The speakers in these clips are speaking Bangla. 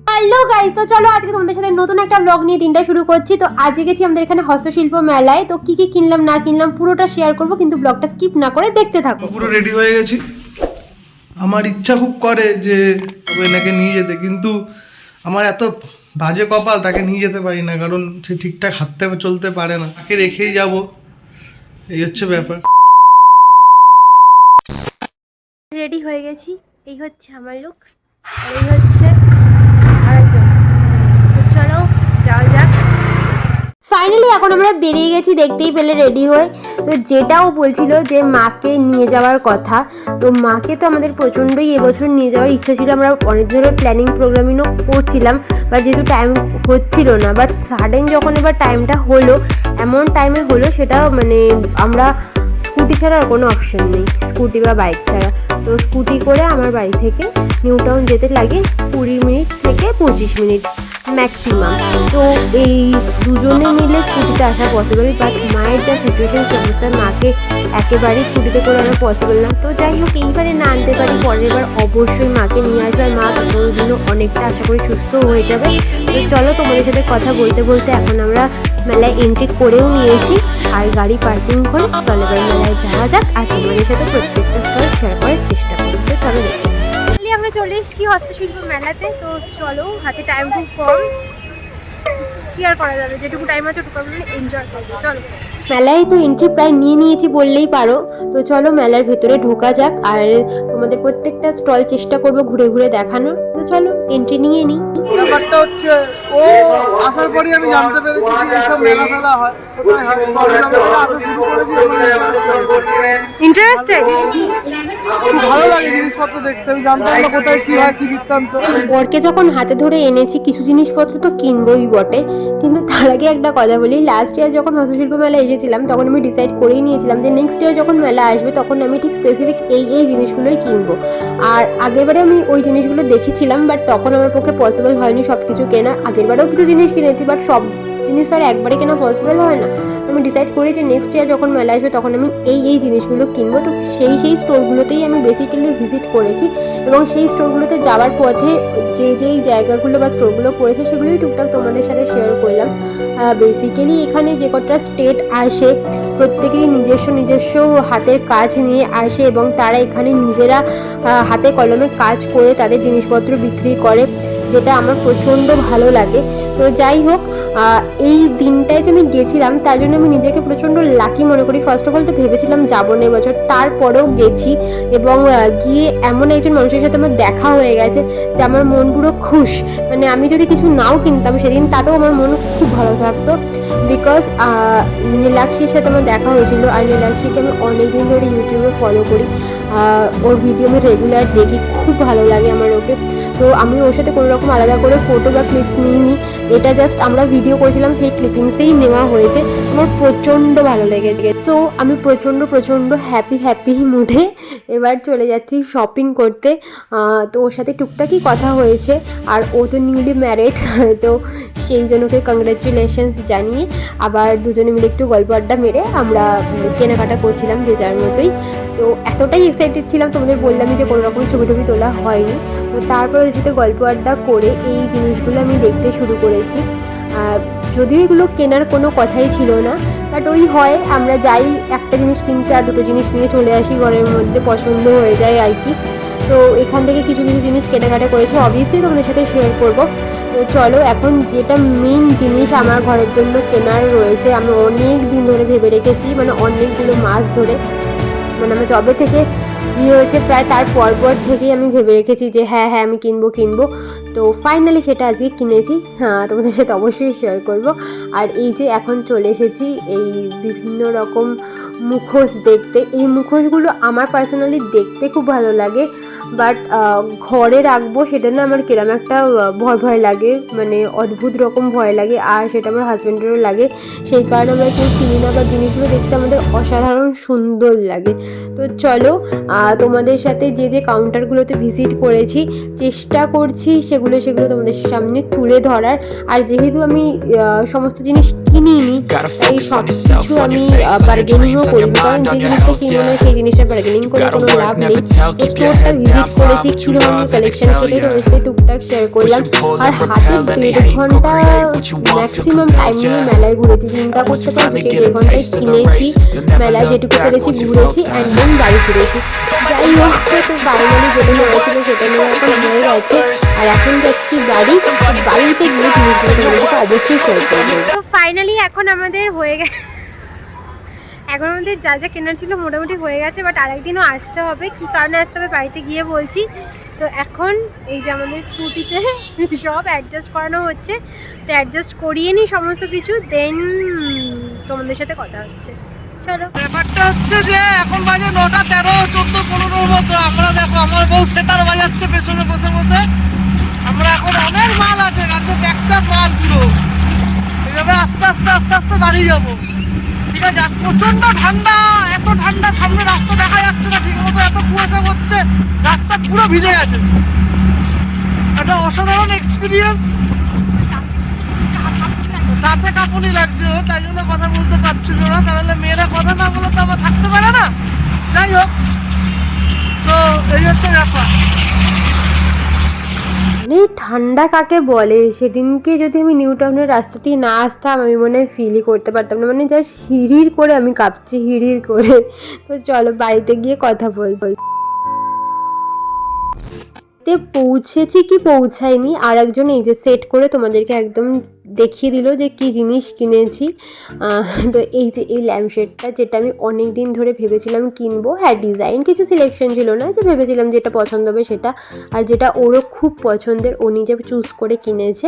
হ্যালো গাইস, তো চলো আজকে তোমাদের সাথে নতুন একটা ব্লগ নিয়ে দিনটা শুরু করছি। তো আজকে গেছি আমাদের এখানে হস্তশিল্প মেলায়। তো কি কি কিনলাম না কিনলাম পুরোটা শেয়ার করব, কিন্তু ব্লগটা স্কিপ না করে দেখতে থাকো। পুরো রেডি হয়ে গেছি। আমার ইচ্ছা খুব করে যে এনাকে নিয়ে যেতে, কিন্তু আমার এত বাজে কপাল, তাকে নিয়ে যেতে পারি না, কারণ সে ঠিকঠাক হাঁটতে চলতে পারে না। তাকে রেখেই যাব, এই হচ্ছে ব্যাপার। রেডি হয়ে গেছি, এই হচ্ছে আমার লুক আর এই হচ্ছে আরেকজন। তো চলো যাওয়া যাক। ফাইনালি এখন আমরা বেরিয়ে গেছি, দেখতেই পেলে রেডি হয়ে। তো যেটাও বলছিল যে মাকে নিয়ে যাওয়ার কথা, তো মাকে তো আমাদের প্রচণ্ডই এবছর নিয়ে যাওয়ার ইচ্ছা ছিল। আমরা অনেক ধরনের প্ল্যানিং প্রোগ্রামিংও করছিলাম, বাট যেহেতু টাইম হচ্ছিল না, বাট সাডেন যখন এবার টাইমটা হলো, এমন টাইমে হলো সেটা মানে আমরা স্কুটি ছাড়া আর কোনো অপশন নেই, স্কুটি বা বাইক ছাড়া। তো স্কুটি করে আমার বাড়ি থেকে নিউ টাউন যেতে লাগে 20 মিনিট থেকে 25 মিনিট ম্যাক্সিমাম। তো এই দুজনে মিলে স্কুটিতে আসা পসিবল, বাট মায়ের যা সিচুয়েশন সে অবস্থায় মাকে একেবারেই স্কুটিতে করে আনা পসিবল না। তো যাই হোক, এইবারে না আনতে পারি, পরের বার অবশ্যই মাকে নিয়ে আসবে। আর মা ততদিনও অনেকটা আশা করি সুস্থ হয়ে যাবে। তো চলো তোমাদের সাথে কথা বলতে বলতে এখন আমরা মেলায় এন্ট্রি করেও নিয়েছি আর গাড়ি পার্কিং করে চলো এবার মেলায় যাওয়া যাক। আর তোমাদের সাথে প্রত্যেকটা স্টল শেয়ার করার চেষ্টা করি। তো চলো দেখি। আমরা চলে এসেছি হস্তশিল্প মেলাতে। তো চলো, হাতে টাইম খুব কম, কি আর করা যাবে, যেটুকু টাইম আছে ওটুকু আমরা এনজয় করবো। চলো, মেলায় তো এন্ট্রি প্রায় নিয়ে নিয়েছি বললেই পারো। তো চলো মেলার ভেতরে ঢোকা যাক, আর তোমাদের প্রত্যেকটা স্টল চেষ্টা করবো ঘুরে ঘুরে দেখানোর। তো চলো এন্ট্রি নিয়ে নিই। ব্যাপারটা হচ্ছে, ও আসার পরই আমি জানতে পেরেছি যে এসব মেলা ফেলা হয়, কোথায় হয়। ইন্টারেস্টেড, খুব ভালো লাগে জিনিসপত্র দেখতে। আমি জানতাম না কোথায় কি হয়, কি বৃত্তান্ত। ওরকে যখন হাতে ধরে এনেছি কিছু জিনিসপত্র তো কিনবোই বটে, কিন্তু তার আগে একটা কথা বলি। লাস্ট ইয়ার যখন হস্তশিল্প মেলা এসেছিলাম তখন আমি ডিসাইড করেই নিয়েছিলাম যে নেক্সট ইয়ার যখন মেলা আসবে তখন আমি ঠিক স্পেসিফিক এই জিনিসগুলোই কিনবো। আর আগেরবারে আমি ওই জিনিসগুলো দেখেছিলাম, বাট তখন আমার পক্ষে পসিবল হয়নি সব কিছু কেনা। আগেরবারেও কিছু জিনিস কিনেছি, বাট সব জিনিস তো আর একবারে কেনা পসিবল হয় না। আমি ডিসাইড করি যে নেক্সট ইয়ার যখন মেলা আসবে তখন আমি এই জিনিসগুলো কিনবো। তো সেই স্টোরগুলোতেই আমি বেসিক্যালি ভিজিট করেছি, এবং সেই স্টোরগুলোতে যাওয়ার পথে যেই জায়গাগুলো বা স্টোরগুলো পড়েছে সেগুলোই টুকটাক তোমাদের সাথে শেয়ার করলাম। বেসিক্যালি এখানে যে কটা স্টেট আসে প্রত্যেকেরই নিজস্ব হাতের কাজ নিয়ে আসে, এবং তারা এখানে নিজেরা হাতে কলমে কাজ করে তাদের জিনিসপত্র বিক্রি করে, যেটা আমার প্রচণ্ড ভালো লাগে। তো যাই হোক, এই দিনটায় যে আমি গেছিলাম তার জন্য আমি নিজেকে প্রচণ্ড লাকি মনে করি। ফার্স্ট অফ অল তো ভেবেছিলাম যাবো না এবছর, তারপরেও গেছি, এবং গিয়ে এমন একজন মানুষের সাথে আমার দেখা হয়ে গেছে যে আমার মন পুরো খুশ। মানে আমি যদি কিছু নাও কিনতাম সেদিন, তাতেও আমার মন খুব ভালো থাকতো, বিকজ নীলাক্ষীর সাথে আমার দেখা হয়েছিল। আর নীলাক্ষীকে আমি অনেক দিন ধরে ইউটিউবে ফলো করি, ওর ভিডিও আমি রেগুলার দেখি, খুব ভালো লাগে আমার ওকে। তো আমি ওর সাথে কোনো রকম আলাদা করে ফটো বা ক্লিপস নিইনি, এটা জাস্ট আমরা ভিডিও করেছিলাম সেই ক্লিপিংসেই নেওয়া হয়েছে। আমার প্রচণ্ড ভালো লেগেছে। সো আমি প্রচণ্ড হ্যাপি মুডে এবার চলে যাচ্ছি শপিং করতে। তো ওর সাথে টুকটাকই কথা হয়েছে, আর ও তো নিউলি ম্যারিড, তো সেই জন্য ওকে কংগ্রাচুলেশনস জানিয়ে আবার দুজনে মিলে একটু গল্প আড্ডা মেরে আমরা কেনাকাটা করছিলাম যে যার মতোই। তো এতটাই এক্সাইটেড ছিলাম, তোমাদের বললামই যে কোনো রকম ছবি তোলা হয়নি। তো তারপর ওর সাথে গল্প আড্ডা করে এই জিনিসগুলো আমি দেখতে শুরু করেছি। যদিও এগুলো কেনার কোনো কথাই ছিল না, বাট ওই হয় আমরা যাই একটা জিনিস কিনতে আর দুটো জিনিস নিয়ে চলে আসি ঘরের মধ্যে, পছন্দ হয়ে যায় আর কি। তো এখান থেকে কিছু জিনিস কেনাকাটা করেছি, অবভিয়াসলি তোমাদের সাথে শেয়ার করব। তো চলো, এখন যেটা মেন জিনিস আমার ঘরের জন্য কেনার রয়েছে, আমি অনেক দিন ধরে ভেবে রেখেছি, মানে অনেকগুলো মাস ধরে, মানে আমার জবে থেকে বিয়ে হয়েছে প্রায় তার পর থেকেই আমি ভেবে রেখেছি যে হ্যাঁ আমি কিনবো। তো ফাইনালি সেটা আজকে কিনেছি, তোমাদের সাথে অবশ্যই শেয়ার করব। আর এই যে এখন চলে এসেছি এই বিভিন্ন রকম মুখোশ দেখতে। এই মুখোশগুলো আমার পার্সোনালি দেখতে খুব ভালো লাগে, বাট ঘরে রাখবো সেটা না আমার কিরম একটা ভয় লাগে, মানে অদ্ভুত রকম ভয় লাগে, আর সেটা আমার হাজব্যান্ডেরও লাগে। সেই কারণে আমরা কেউ কিনি না, বা জিনিসগুলো দেখতে আমাদের অসাধারণ সুন্দর লাগে। তো চলো, তোমাদের সাথে যে কাউন্টারগুলোতে ভিজিট করেছি চেষ্টা করছি সেগুলো তোমাদের সামনে তুলে ধরার। আর যেহেতু আমি সমস্ত জিনিস কিনিনি, তাই সব কিছু আমি বার্গেনিংও করিনি, কারণ যে জিনিসটা কিনবো না সেই জিনিসটা বার্গেনিং করে কোনো লাভ নেই। তো স্টোরটা ভিজিট করেছি, কী ধরনের কালেকশন সেটাই তোমাদের সাথে টুকটাক শেয়ার করলাম। আর হাতে 1.5 ঘন্টা ম্যাক্সিমাম টাইম নিয়ে মেলায় ঘুরেছি, চিন্তা করতে পারছো সেই 1.5 ঘন্টায় কিনেছি, মেলায় যেটুকু পেরেছি ঘুরেছি, অ্যান্ড দেন বাড়ি ফিরেছি। যাই হোক, তো ফাইনালি যেটা হয়েছিল সেটা নিয়ে এখন হয়ে গেছে, আর এখন যাচ্ছি বাড়ি। বাড়িতে গিয়ে জিনিসগুলো তোমাদেরকে অবশ্যই শেয়ার করবো। তো ফাইনালি এখন আমাদের হয়ে গেছে, এখন আমাদের যা যা কেনার ছিল মোটামুটি হয়ে গেছে, বাট আরেকদিনও আসতে হবে। কী কারণে আসতে হবে বাড়িতে গিয়ে বলছি। তো এখন এই যে আমাদের স্কুটিতে সব অ্যাডজাস্ট করানো হচ্ছে, তো অ্যাডজাস্ট করিয়ে নিই সমস্ত কিছু, দেন তোমাদের সাথে কথা হচ্ছে। চলো। ব্যাপারটা হচ্ছে যে এখন বাজে 9:13, 14, 15 মতো। আমরা দেখো আমার বউ সেতার বাজাচ্ছে পেছনে বসে বসে। আমরা এখন অনেক মাল আছে, গাছে একটা মাল পুরো এইভাবে আস্তে আস্তে আস্তে আস্তে বাড়ি যাবো, ঠিক আছে? আর প্রচন্ড ঠান্ডা, এত ঠান্ডা, সামনে রাস্তা দেখা যাচ্ছে না ঠিক মতো, এত কুয়াশা হচ্ছে, রাস্তা পুরো ভিজে গেছে। একটা অসাধারণ এক্সপিরিয়েন্স, তাতে কাঁপুনি লাগছে, তাই জন্য কথা বলতে পারছিল না, তাহলে মেয়েরা কথা না বলে তো আবার থাকতে পারে না। যাই হোক, তো এই হচ্ছে ব্যাপার। মানে ঠান্ডা কাকে বলে, সেদিনকে যদি আমি নিউ টাউনের রাস্তাটি না আসতাম আমি মনে হয় ফিলই করতে পারতাম না, মানে জাস্ট হিড়ির করে আমি কাঁপছি, হিড়ির করে। তো চলো বাড়িতে গিয়ে কথা বলবো। পৌঁছেছি কি পৌঁছায়নি, আর একজন এই যে সেট করে তোমাদেরকে একদম দেখিয়ে দিল যে কি জিনিস কিনেছি। তো এই যে এই ল্যাম্পশেডটা, যেটা আমি অনেক দিন ধরে ভেবেছিলাম কিনবো। হ্যাঁ, ডিজাইন কিছু সিলেকশন ছিল না, যে ভেবেছিলাম যেটা পছন্দ হবে সেটা, আর যেটা ওরও খুব পছন্দের, ও নিজে চুজ করে কিনেছে।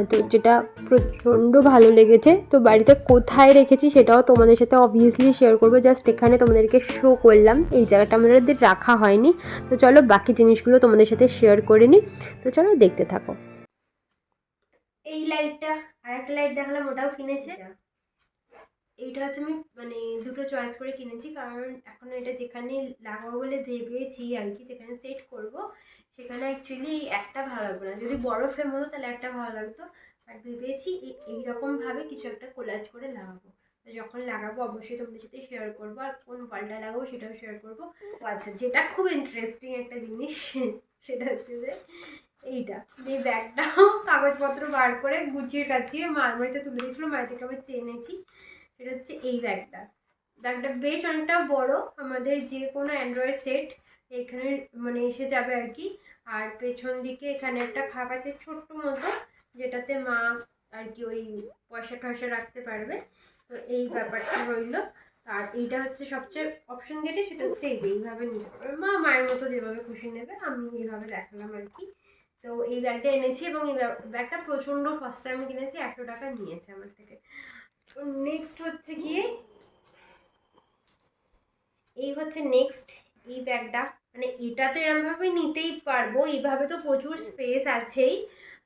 তো যেটা প্রচণ্ড ভালো লেগেছে। তো বাড়িতে কোথায় রেখেছি সেটাও তোমাদের সাথে অবভিয়াসলি শেয়ার করবো, জাস্ট এখানে তোমাদেরকে শো করলাম, এই জায়গাটা আমাদের রাখা হয়নি। তো চলো বাকি জিনিসগুলো তোমাদের সাথে শেয়ার করে নিই, তো চলো দেখতে থাকো। এই লাইটটা, আর একটা লাইট দেখালাম, ওটাও কিনেছে। এইটা হচ্ছে আমি মানে দুটো চয়েস করে কিনেছি, কারণ এখন এটা যেখানে লাগাবো বলে ভেবেছি আর কি, যেখানে সেট করব সেখানে অ্যাকচুয়ালি একটা ভালো লাগবে না, যদি বড় ফ্রেম হতো তাহলে একটা ভালো লাগতো, আর ভেবেছি এইরকমভাবে কিছু একটা কোলাজ করে লাগাবো। তো যখন লাগাবো অবশ্যই তোমাদের সাথে শেয়ার করবো, আর কোন ফলটা লাগাবো সেটাও শেয়ার করবো। আচ্ছা, যেটা খুব ইন্টারেস্টিং একটা জিনিস সেটা হচ্ছে যে এইটা, এই ব্যাগটাও কাগজপত্র বার করে গুছিয়ে কাছিয়ে মা আলমারিতে তুলে দিয়েছিলো, মায়ের থেকে আবার চেনেছি। সেটা হচ্ছে এই ব্যাগটা। ব্যাগটা বেশ অনেকটা বড়, আমাদের যে কোনো অ্যান্ড্রয়েড সেট এখানে মানে এসে যাবে আর কি। আর পেছন দিকে এখানে একটা ফাঁক আছে ছোট্ট মতো, যেটাতে মা আর কি ওই পয়সা টয়সা রাখতে পারবে। তো এই ব্যাপারটা রইল। আর এইটা হচ্ছে সবচেয়ে অপশন যেটা, সেটা হচ্ছে এইভাবে নিতে পারবে মা, মায়ের মতো যেভাবে খুশি নেবে, আমি এইভাবে দেখালাম আর কি। তো এই ব্যাগটা এনেছি, এবং এই ব্যাগটা প্রচণ্ড সস্তায় আমি কিনেছি, 100 টাকা নিয়েছে আমার থেকে। নেক্সট হচ্ছে গিয়ে এই হচ্ছে নেক্সট এই ব্যাগটা, মানে এটা তো এরকমভাবে নিতেই পারবো, এইভাবে তো প্রচুর স্পেস আছেই,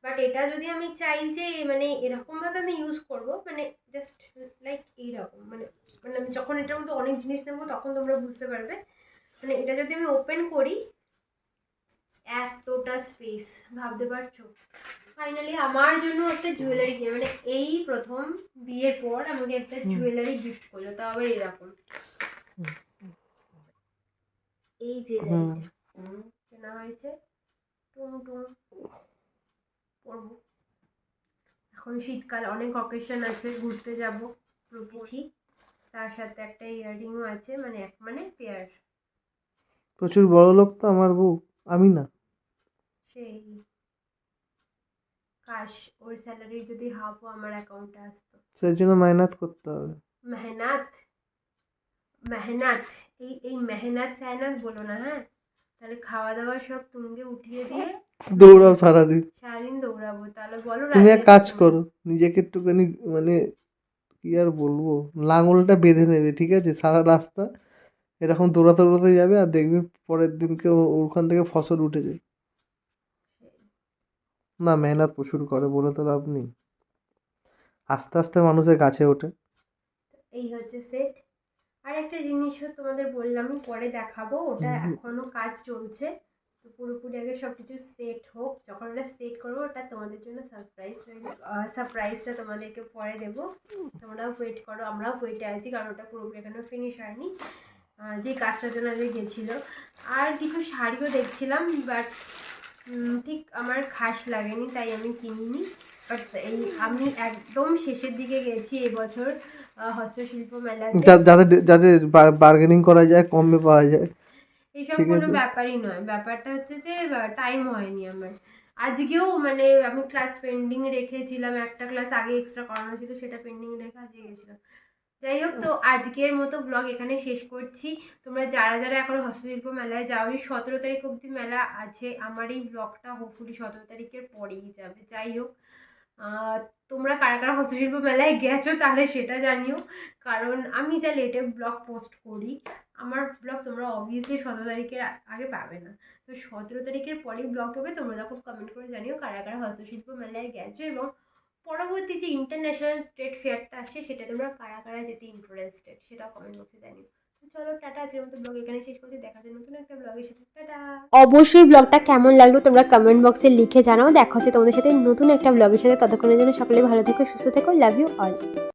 বাট এটা যদি আমি চাই যে মানে এরকমভাবে আমি ইউজ করব, মানে জাস্ট লাইক এইরকম, মানে মানে আমি যখন এটার মধ্যে অনেক জিনিস নেবো তখন তোমরা বুঝতে পারবে। মানে এটা যদি আমি ওপেন করি, এতটা স্পেস, ভাবতে পারছো? ফাইনালি আমার জন্য একটা জুয়েলারি কিনে, মানে এই প্রথম বিয়ের পর আমাকে একটা জুয়েলারি গিফট করলো, তাও আবার এরকম। এই জুয়েলারিটা কেনা হয়েছে, টুমটুম পরবো। এখন শীতকাল, অনেক অকেশন আছে, ঘুরতে যাব প্রভুছি, তার সাথে একটা ইয়াররিংও আছে, মানে এক মানে পেয়ার। প্রচুর বড় লোক তো আমার বউ, আমি না। সেই কাশ ওর স্যালারির যদি হাফও আমার অ্যাকাউন্টে আসতো। সেই জন্য মেহনত করতে হবে। মেহনত মেহনত, এই মেহনত ফেহনত বলো না, হ্যাঁ? তাহলে খাওয়া দাওয়া সব তুঙ্গে উঠিয়ে দিয়ে দৌড়াও সারাদিন। সারাদিন দৌড়াবো, তাহলে বলো তুমি এক রাজি কাজ আছো? করো, নিজেকে একটুখানি মানে কি আর বলবো, লাঙলটা বেঁধে নেবে, ঠিক আছে? সারা রাস্তা এরকম দৌড়াতে দৌড়াতে যাবে, আর দেখবে পরের দিনকে ওখান থেকে ফসল উঠে যায়। না, মেহনত প্রচুর করে, বলে তো লাভ নেই, আস্তে আস্তে মানুষের কাছে ওঠে। এই হচ্ছে সেট। আর একটা জিনিসও তোমাদের বললাম পরে দেখাবো, ওটা এখনো কাজ চলছে, তো পুরোপুরি আগে সব কিছু সেট হোক, যখন ওটা সেট করবো ওটা তোমাদের জন্য সারপ্রাইজ রইল। সারপ্রাইজটা তোমাদেরকে পরে দেবো, তোমরাও ওয়েট করো, আমরাও ওয়েটে আছি, কারণ ওটা পুরোপুরি এখানেও ফিনিশ হয়নি, যে কাজটার জন্য আগে গেছিলো। আর কিছু শাড়িও দেখছিলাম, বাট ঠিক আমার খাস লাগেনি, তাই আমি কিনিনি। বাট এই আমি একদম শেষের দিকে গেছি এবছর হস্তশিল্প মেলাতে। যাতে যাতে বার্গেনিং করা যায়, কমে পাওয়া যায়, এইসব ঠিক কোনো আছে। ব্যাপারই নয়, ব্যাপারটা হচ্ছে যে টাইম হয়নি আমার। আজকেও মানে আমি ক্লাস পেন্ডিং রেখেছিলাম, একটা ক্লাস আগে এক্সট্রা করানো ছিল, সেটা পেন্ডিং রেখে আজকে গেছিলাম। যাই হোক, তো আজকের মতো ব্লগ এখানে শেষ করছি। তোমরা যারা যারা এখনো হস্তশিল্প মেলায় যাওনি, 17 তারিখ অবধি মেলা আছে। আমার এই ব্লগটা হোপফুলি 17 তারিখের পরেই যাবে। যাই হোক, তোমরা কারা কারা হস্তশিল্প মেলায় গেছো তাহলে সেটা জানিও, কারণ আমি যা লেটে ব্লগ পোস্ট করি, আমার ব্লগ তোমরা অবভিয়াসলি 17 তারিখের আগে পাবে না। তো 17 তারিখের পরেই ব্লগ পাবে। তোমরা তখন কমেন্ট করে জানিও কারা কারা হস্তশিল্প মেলায় গেছো, এবং পরবর্তী যে ইন্টারন্যাশনাল ট্রেড ফেয়ারটা আসছে সেটা তোমরা কারা কারা যেতে ইন্টারেস্টেড সেটাও কমেন্ট বক্সে জানিও। তো চলো টাটা, আজকের মতো ব্লগ এখানে শেষ করছি। দেখা যায় নতুন একটা ব্লগের সাথে। টাটা। অবশ্যই ব্লগটা কেমন লাগলো তোমরা কমেন্ট বক্সে লিখে জানাও। দেখা হচ্ছে তোমাদের সাথে নতুন একটা ব্লগের সাথে। ততক্ষণের জন্য সকলে ভালো থেকো, সুস্থ থেকো। Love you all.